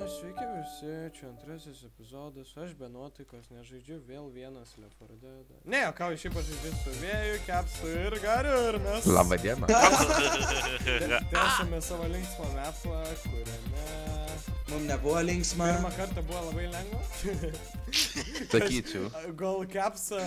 Sveiki visi, čia antrasis epizodas, aš be nuotaikos nežaidžiu vėl vienas Left 4 Dead. Ne, ką iš šiaip aš žaidžiu su Vėju, Kepsu ir Gariu ir mes... Labą dieną. Tęsame savo linksmą mapą, kuriame... Mums nebuvo linksma. Pirmą kartą buvo labai lengva. Sakyčiau. Gal Kepsą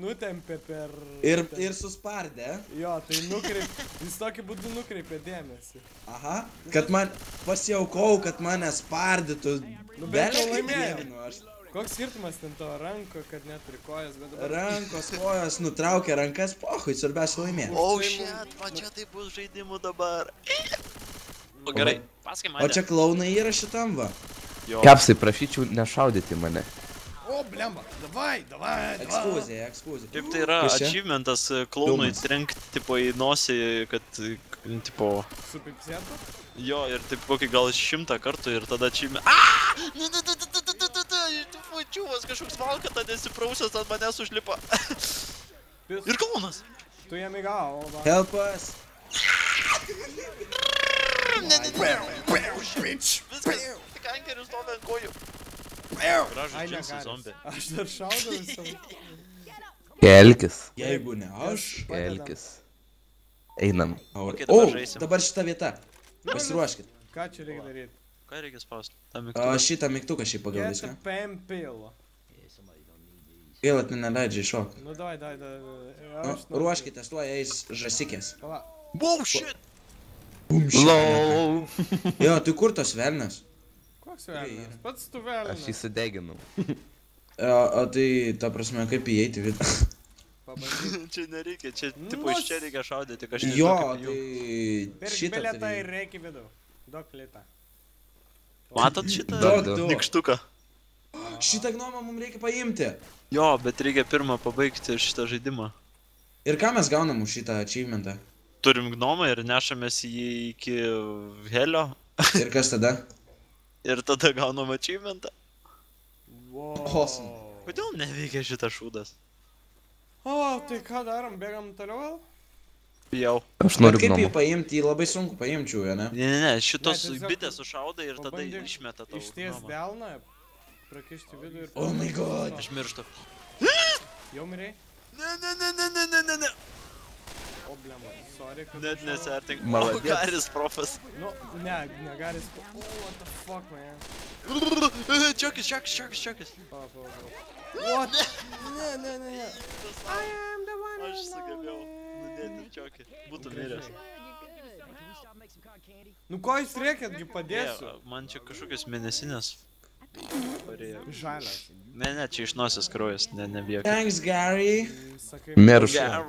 nutempė per... Ir suspardė. Jo, tai jis tokį būdų nukreipė dėmesį. Aha, kad man pasiaukau, kad mane spardytų. Nu, bet jau laimėjau. Koks skirtumas ten to ranko, kad neturi kojas, bet dabar... Rankos, kojos, nutraukė rankas, pohui, svarbiausia laimėti. Oh shit, va čia tai bus žaidimų dabar. O gerai, pasakai mane. O čia klaunai yra šitam va. Kepsai, prašyčiau nešaudyti mane. O, blemba, davai. Ekskuzija. Kaip tai yra achievementas klaunui trenkti tipo į nosį, kad tipo... Supipsėtų? Jo, ir taip kokį gal 100 kartų ir tada achievement... Čiūvas kažkoks valkata nesiprausęs ant manęs užlipa. Ir klaunas. Tu jam įgavo, va. Help us. Viskas, tik ankerius stovi ant kojų. Gražus džinsų zombie. Aš dar šaudau visam. Kelkis. Jeigu ne aš. Kelkis. Einam. O, dabar žaisim. dabar šita vieta. Pasiruoškit. Ką čia reikia daryti? Ką reikia spausti? Šitą mygtuką šiaip pagal Get viską. a PM pill. Gaila, tu neleidžiai šok. Nu, davai. Ruoškitės, tuo eis žasikės. Pala. Wow, shit! Low. Jo, tai kur tos velnės? Koks velnas? Pats tu velnas. Aš įsideginau. O tai, ta prasme, kaip įeiti vidų? Pabandyk. Čia nereikia, čia tipo iš čia reikia šaudyti, kažkaip. Jo, kaip jų. tai... Pirk Šitą bilietą tai... ir reik į vidų. Duok litą. Matot šitą Du. nikštuką? Šitą gnomą mums reikia paimti. Jo, bet reikia pirmą pabaigti šitą žaidimą. Ir ką mes gaunam už šitą achievementą? Turim gnomą ir nešamės jį iki helio. Ir kas tada? Ir tada gaunam achievementą. Wow. Awesome. Kodėl neveikia šitas šūdas? O, tai ką darom? Bėgam toliau? Jau. Aš Bet noriu kaip jį gnomą. paimti, jį labai sunku paimčiau, jo, ne? Ne, šitos Ne, tiesiog bitės sušauda ir tada pabandyk išmeta tau Išties gnomą. delną, prakišti vidų ir... Oh my god. Aš mirštu. Jau mirei? Ne. O, blemba, sorry, kad... Net nesiartink. Maladėc. O, Garis profas. Nu, negaris... O, what the fuck, man? Čiokis. Pa. What? Ne. I am the one Aš and sugebėjau only. nudėti čiokį. Būtų miręs. Nu, ko jūs reikėtgi padėsiu? Man čia kažkokios mėnesinės. Parėjo. Žalias. Ne, čia iš nosies kraujas, nebijok. Thanks, Gary. Sakai... Miršau.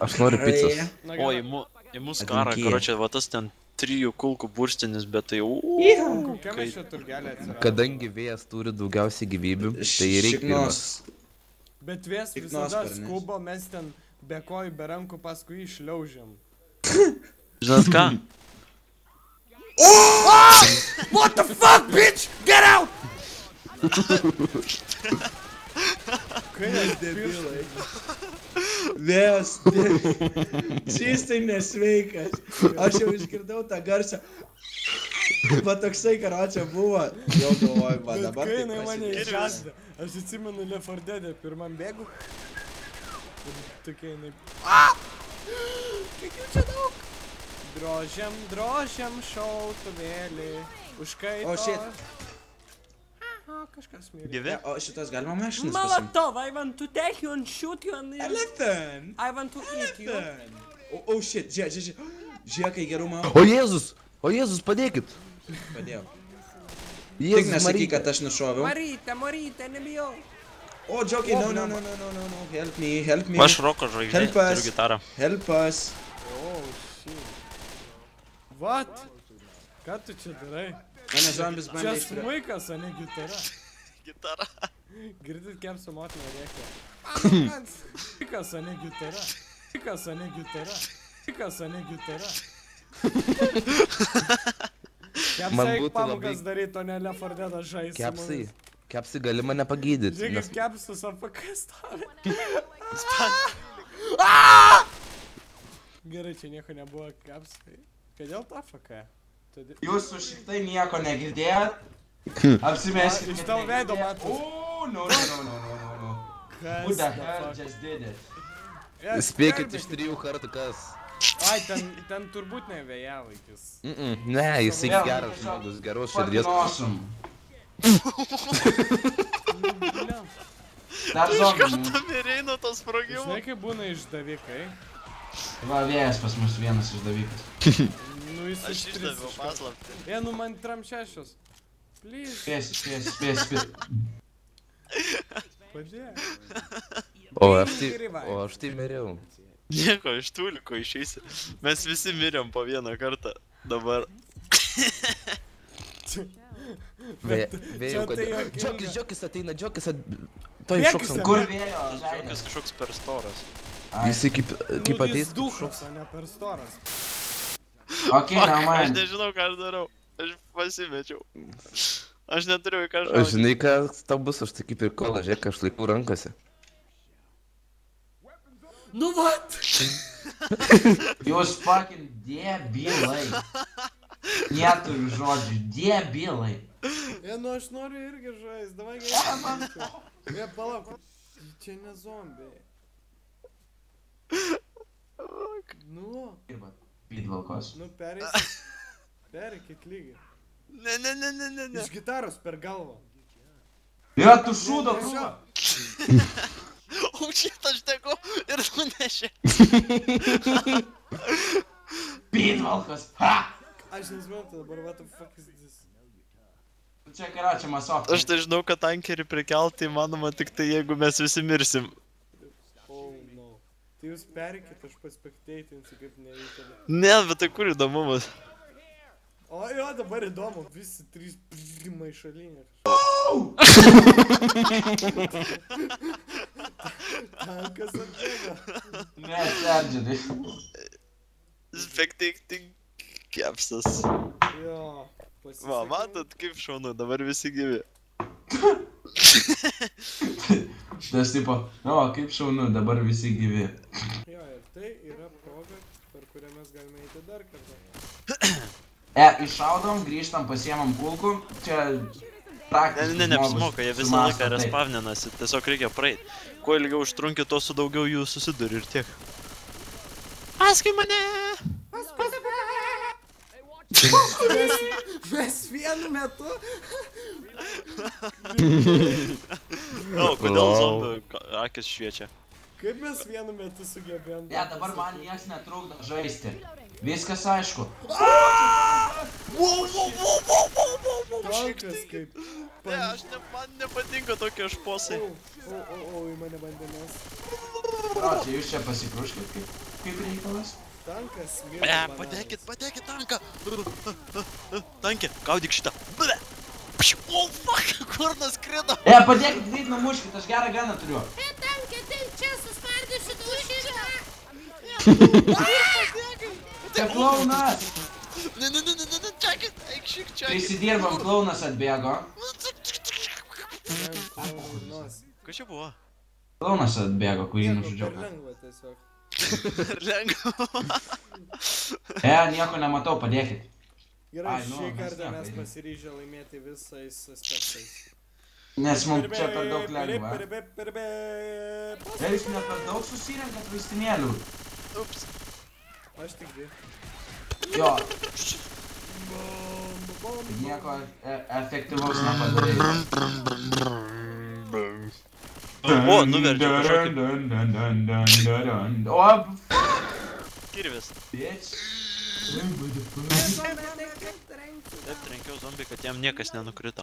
Aš noriu pizzos. Na, O, gerai. į mūsų karą, karočią, va tas ten 3 kulkų burstinis, bet tai Kokia mes čia turgelė atsirado? Kadangi vėjas turi daugiausiai gyvybių, tai reikia pirmas. Bet vės visada Šiknosparnis. skubo, mes ten be kojų, be rankų paskui išliaužiam. Žinot ką? What the fuck, bitch? Get out! Kaip debilai. Vėjas. Šis tai nesveikas. Aš jau išgirdau tą garsą. Va toksai karočią buvo. Jau galvoju, va Bet dabar kai tai jinai mane prasidės. išžasdė, aš atsimenu Left 4 Dead, pirmam bėgu. Ir tokia jinai... Kiek jau čia daug? Drožiam šautuvėlį. Užkaito... O, shit. Aha, kažkas mirė. Gyvi? O šitas galima mašinas pasimti? Molotov, I want to take you and shoot you and... Elephant. I want to eat you. Oh shit, žiūrėk. Žiūrėk, kai gerumą. O Jėzus, padėkit. Padėjau. Tik Jėzus, nesakyk, Marytė. kad aš nušoviau. Marytė, nebijau. O, džiaugiai, no. Help me. Aš roko žvaigždė, Help us. turiu gitarą. Help us. Oh, shit. What? Ką tu čia darai? Mane zombis Čia bandė išpirkti. smuikas, o ne gitara. Gitara. Girdit, Kepso motina rėkia. Smuikas, o ne gitara. Smuikas, o ne gitara. Smuikas, o ne gitara. Man Kepsai būtų pamokas labai- daryt, o ne Left 4 Dead žaisti. Kepsai gali mane pagydyti. Žiūrėk, Kepsus AFK stovi. Gerai, čia nieko nebuvo, Kepsai. Kodėl tu AFK? Jūs su šitai nieko negirdėjot? Apsimeskit. Iš tavo veido matos. No. Who the hell just did it? Spėkit iš 3 kartų kas. Ai, ten turbūt ne vėjavaikis. Ne, jisai geras žmogus, geros širdies. Pakinosum. Dar Iš zombie. karto mirei nuo tos sprogimo. Žinai, kaip būna išdavikai? Va, vėjas pas mus vienas išdavikas. Nu, jis Aš išdaviau paslaptį. Nu, man tram 6. Please. Spės. Padėk. O aš tai miriau. Nieko, iš tūliko išeisi. Mes visi mirėm po vieną kartą. Dabar. Vėjau, kad... Džiokis ateina, Džiokis To iššoks ant... Kur vėjo? Jis kažkoks per storas. Jisai kaip ateis... Jis duchas, o ne per storas. Ok, Aš neman. nežinau, ką aš darau. Aš pasimečiau. Aš neturiu į ką šaudyti. Žinai, ką tau bus, aš tai kaip ir kola, žiūrėk, aš laikau rankose. Nu vat! Jūs fucking debilai. Neturiu žodžių, debilai. Nu aš noriu irgi žaist, davai gerai. Palauk, čia ne zombiai. Nu. Dirba, pidvalkos. Nu pereikit lygiai. Ne. Iš gitaros per galvą. Yra tu šūdo, krūva. O šitą aš tegu ir nunešė. Pidvalkos, ha! Aš nesuprantu dabar, what the fuck is this? Čia karačia masofta. Aš tai žinau, kad tankerį prikelti įmanoma tik tai, jeigu mes visi mirsim. Oh no. Tai jūs pereikit, aš paspekteitinsiu kaip nereikia. Ne, bet tai kur įdomumas? O jo, dabar įdomu, visi 3 maišalinė. Tankas atbėga. Ne, serdžiadai. Spekteikting kepsas. Jo, pasisekė. Va, matot, kaip šaunu, dabar visi gyvi. Tas tipo, o, kaip šaunu, dabar visi gyvi. Jo, ir tai yra proga, per kurią mes galime eiti dar kartą. Iššaudom, grįžtam, pasiemam kulkų. Čia praktiškai Ne, neapsimoka, jie visą laiką respavninasi, tiesiog reikia praeit. Kuo ilgiau užtrunki, to su daugiau jų susiduri ir tiek. Paskui mane! Mes vienu metu. O, kodėl zombių akis šviečia? Kaip mes vienu metu sugebėjom? Ne, dabar man nieks netrukdo žaisti. Viskas aišku. Tankas kaip. Ne, man nepatinka tokie šposai. O, į mane bandė mes. Čia jūs čia pasikruškit kaip reikalas. Tankas Padėkit tanką! Tankė, gaudyk šitą. O, fuck, kur nuskrido? Padėkit greit numuškit, aš gerą ganą turiu. Tankė, tai čia suspardysiu tau šitą. Čia klaunas. Ne, čekit, eik šik čia. Prisidirbam, klaunas atbėgo. Kas čia buvo? Klaunas atbėgo, kurį Per nužudžiau. lengva tiesiog. Lengva. Nieko nematau, padėkit. Gerai, Ai, nu, šį mes kartą nieko mes irgi. pasiryžę laimėti visais aspektais. Nes mums čia per daug lengva. Perbe. Jūs ne per daug susirenkat vaistinėlių. Ups. Aš tik dvi. Jo, nieko efektyvaus nepadarai. O, nuverčiau kažkokį. O, Kirvis. bitch. Taip, trenkiau zombį, kad jam niekas nenukrito.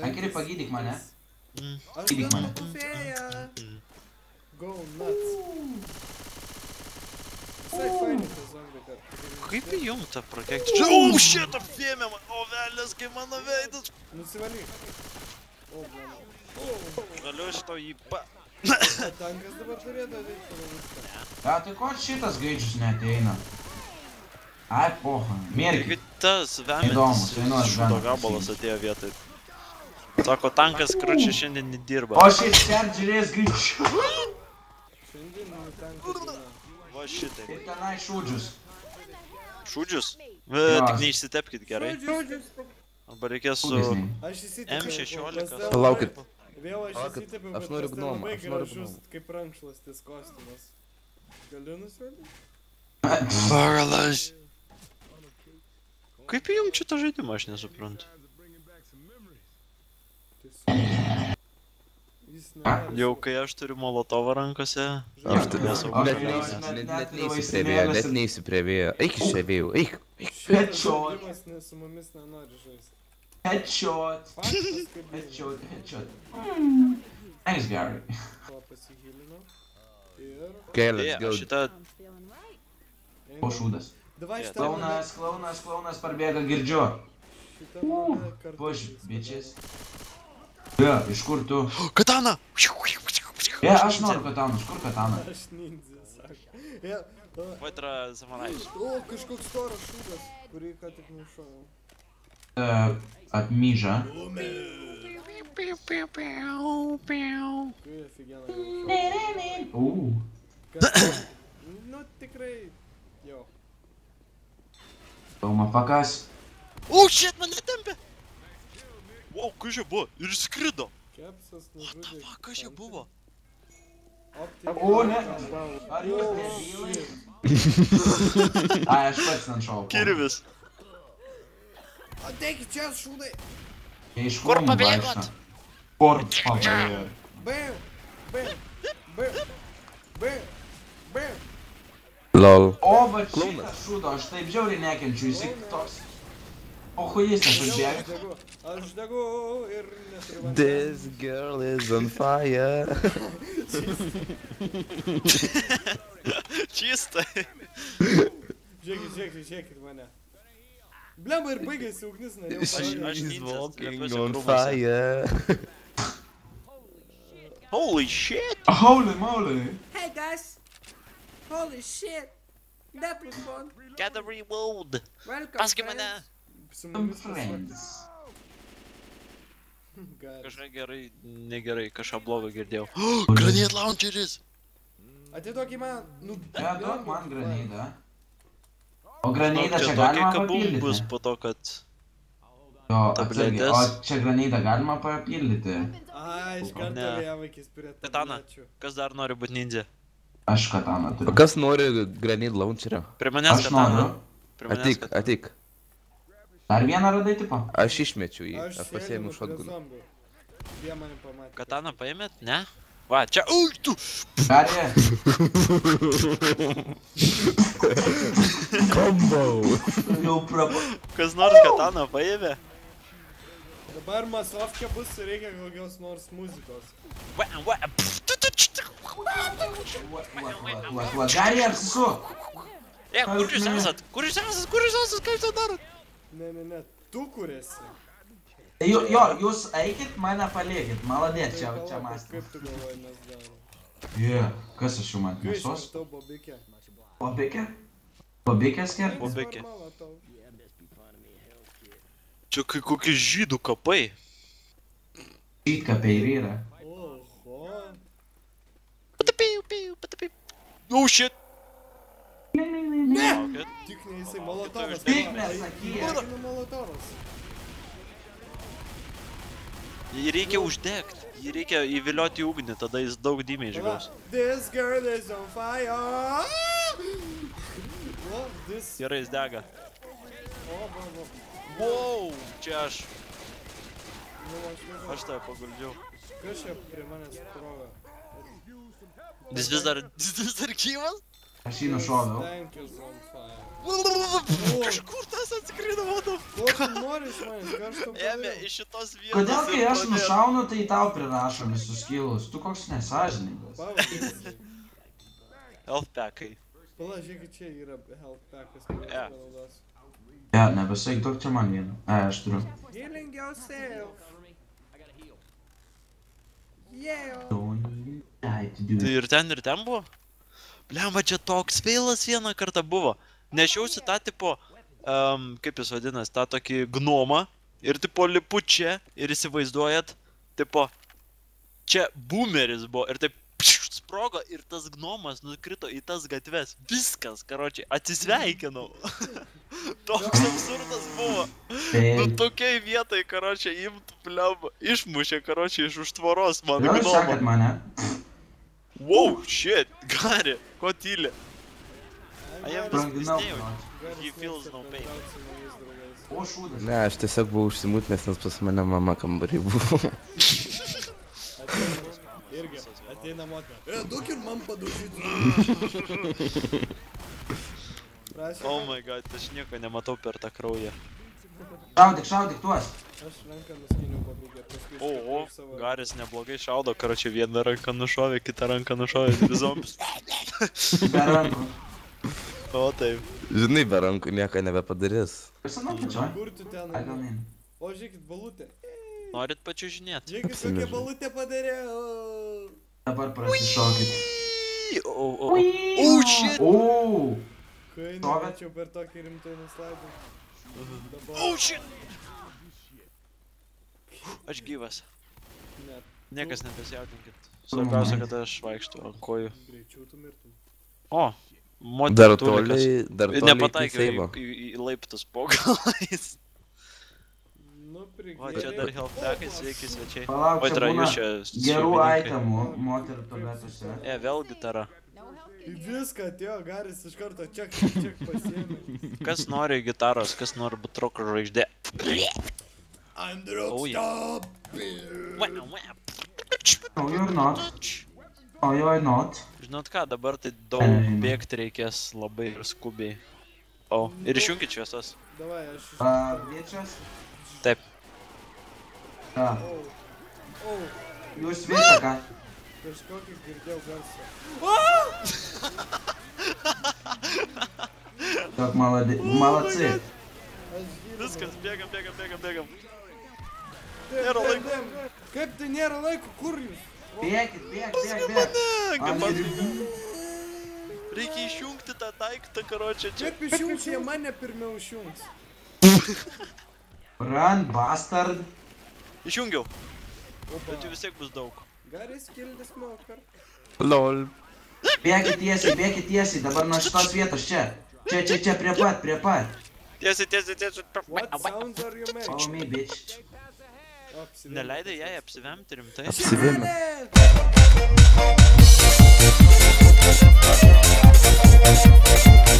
Ankeri, pagydyk mane. Aš Gydyk mane. dantų fėja. Go nuts. Visai fainai tas zombie kartu. Kaip įjungta prakeikti? O, shit, apėmė man. O, velės, kaip mano veidas. Nusivalyk. O, blama. Galiu iš to jį pa... Tankas dabar turėtų ateiti viską. Tai ko šitas gaičius neateina? Ai, poha, mėrki. Taigi tas Įdomus, vemintis kainuos šūdo veną gabalas pasiimti. atėjo vietoj. Sako, tankas kručiai šiandien nedirba. O šis serdžiulės gaičiu. Šiandien tankas yra. Va šitai. Ir tenai šūdžius. Šūdžius? Tik neišsitepkit gerai. Žodžius. Arba reikės su Aš įsitikiu. M16. Palaukit. Vėl aš Palaukit, įsitikiu, aš bet noriu tas ten gnomą, labai aš noriu gražus, gnomą. kaip rankšluostis kostiumas. Galiu nusvedyti? Paralas. Kaip jums šitą žaidimą, aš nesuprantu. Jis nenori. Jau kai aš turiu molotovą rankose, Aš tai nesaugu. net neįsi prie vėjo. Eik iš čia vėjų, eik. Šitas žaidimas su mumis nenori žaisti. Headshot. Faktas, kaip Headshot. Thanks, Gary. ko pasigilinau. Ir... Okay, let's Aš go. šitą... O šūdas. Davai šitą mane... Klaunas parbėga, girdžiu. Šitą mane kartu. Push, bitches. Ja, iš kur tu? Katana! Ja, aš noriu katanos, kur katana? Aš nindzė, sako. Ja, davai. Vaitra samanajus. O, kažkoks storas šūdas, kurį ką tik nušojau. Apmyža. Kai aфиgenai. Kas? Nu, tikrai. Jo. Motherfuckers. O, shit, mane tempė! Wow, kas čia buvo? Ir skrido! Kepsas What the nužudė. fuck, kas čia buvo? O, ne. Ar jūs debilai? Ai, aš pats ten šaukau. Kirvis. Ateikit čia, šūdai. Jie iš Kur krūmų pabėgot? vaikšto. Kur pabėgot? Bam, bam, bam, bam, bam. Lol. O, va šitas šūdo, aš taip žiauriai nekenčiu, jis toks... O, huijistas užbėga. Aš degu ir neturiu vandens. This girl is on fire. Čistai. Žiūrėkit mane. Blemba ir baigėsi ugnis, norėjau Aš parodyti. She's walking slepiuosi on krūmuose. fire. Holy shit! Holy moly. Hey guys! Holy shit! That was fun! Get a reload! Welcome, Paskui mane! Su Some mumis friends. Kažką gerai, negerai, kažką blogo girdėjau. Granate launcheris! Atiduok į man. Nu, Ja, duok man granidą. O granidą Čia čia tokia galima kabum bus papildyti. po to, kad... Jo, atsargiai. tabletės. O čia granidą galima papildyti. Ai, iš karto Ne. vėjavaikis prie Katana. tablečių. Kas dar nori būti ninja? Aš kataną O turiu. kas nori granit launcherio? Prie manęs Aš katana. noriu. Prie manęs Ateik, katana. ateik. Dar vieną radai tipo? Aš išmečiau jį, Aš aš pasiėmiau sėdinu prie šotguną. zombių. Jie mane pamatė. Kataną paėmėt? Ne? Va, čia... Ui, tu! Gari. Combo! Jau prabo. Kas nors kataną paėmė? Dabar masovkė bus, reikia kokios nors muzikos. Va, va, pff, tu, č, tu. Va, Gari, apsisu. Kur jūs esat? Kur jūs esat? Kur jūs esat? Kaip tai darot? Ne, tu kur esi. Jo, jūs eikit, mane palikit. Maladėt, čia Palauk, mąstė. Kaip tu galvoji, mes darom? Yeah. Kas aš jau man Kai mėsos? išvartau bobikę. Bobikė? Bobikės kertas? Bobikė. Svarmala tau. Čia kai kokie žydų kapai. Šitkapiai ir yra. Oho. Patapėjau. Oh shit. Ne! Laukit. Tik ne jisai, molotovas. Tik nesakyk. Mano molotovas. Jį reikia uždegt. Jį reikia įvilioti į ugnį, tada jis daug dymė išgaus. This girl is on fire. What? This... Gerai, jis dega. Va. Wow, čia aš. Nu, aš nežinau. Aš tave paguldžiau. Kas čia prie manęs krovė? Jis vis dar gyvas? Aš jį nušoviau. Tank is on fire. Kažkur tas atskrido, matau. Ko tu nori iš manęs? Ką aš tau Ėmė padariau? iš šitos vietos. Kodėl kai ir aš pradėjo- nušaunu, tai tau prirašo visus kilus? Tu koks nesažininkas. Pavadinsi. Health packai. Pala, žiūrėkit, čia yra health packas, kurį Ja. aš panaudosiu. Ja, nebesaik, duok čia man vieną. Aš turiu. Healing yourself. Yeah. Don't die to do Tai it. ir ten buvo? Blemba, čia toks feilas vieną kartą buvo. Nešiausi tą tipo, kaip jis vadinas, tą tokį gnomą. Ir tipo lipu čia ir įsivaizduojat, tipo, čia boomeris buvo ir taip susprogo ir tas gnomas nukrito į tas gatves. Viskas, karočiai, atsisveikinau. Toks absurdas buvo. Nu tokiai vietai, karočiai, imtų pliamba. Išmušė, karočiai, iš už tvoros mano Gal gnomą. sakėt mane? Wow, shit, Gari, ko tyli? I am Branginau, disney. karočiai. He feels no pain. O šūdas. Ne, aš tiesiog buvau užsimūtinęs, nes pas mane mama kambarį buvo. Irgi, ateina motina. Duok ir man padaužyti. Oh my god, aš nieko nematau per tą kraują. Šaudyk tuos. Aš ranką nuskiniu pabūgę, paskui O, iškart savo... Garis neblogai šaudo, karočiai, vieną ranką nušovė, kitą ranką nušovė, dvi zombius. Be rankų. O taip. Žinai, be rankų nieko nebepadarys. Visame pačioj. Kur tu ten? Ai, gal ne. O, žiūrėkit, balutė. Norit pačiužinėt? Žiūrėkit, kokią balutę padarė. Dabar prasišokit. O, shit! O, Kai Stovėt? nemačiau per tokį rimtai nuslaidų. Oh shit! Aš gyvas. Ne, Niekas nepasijaudinkit. Svarbiausia, kad aš vaikštų ant kojų. greičiau tu mirtum. O, Dar moterų tulikas. toliai Nepataikiau seivo. į laiptus po galais. Nu, O, čia dar health packai, sveiki svečiai. palauk, O, čia tai yra būna jūs čia gerų siuvininkai. itemų moterų tualetuose. Vėl gitara. Į viską atėjo, Garis iš karto čia pasiėmė. Kas nori gitaros, kas nori būt roko žvaigždė. I'm the Oh, yeah. Oh, you're not. Oh, you're not. Žinot ką, dabar tai daug bėgti reikės labai ir skubiai. O, ir išjungit šviesas. Davai, aš iš... Viečias? Taip. Ką? O, Jūs vietą ką? kažkokį girdėjau garsą. Так, молодцы. Viskas, bėgam. Nėra laiko. Kaip tai nėra laiko, kur jūs? Бег. Reikia išjungti tą taiktą, karočią čia. Kaip išjungs, jie mane pirmiau išjungs. Run, bastard. Išjungiau. Bet jų vis tiek bus daug. Garis kildis smoker. LOL. Bėkit tiesiai, dabar nuo šitos vietos čia. Čia, prie pat. Tiesiai. What sounds are you making? Follow me, bitch. Neleidai jai apsivemti rimtai. Apsivėmė. Apsivėmė!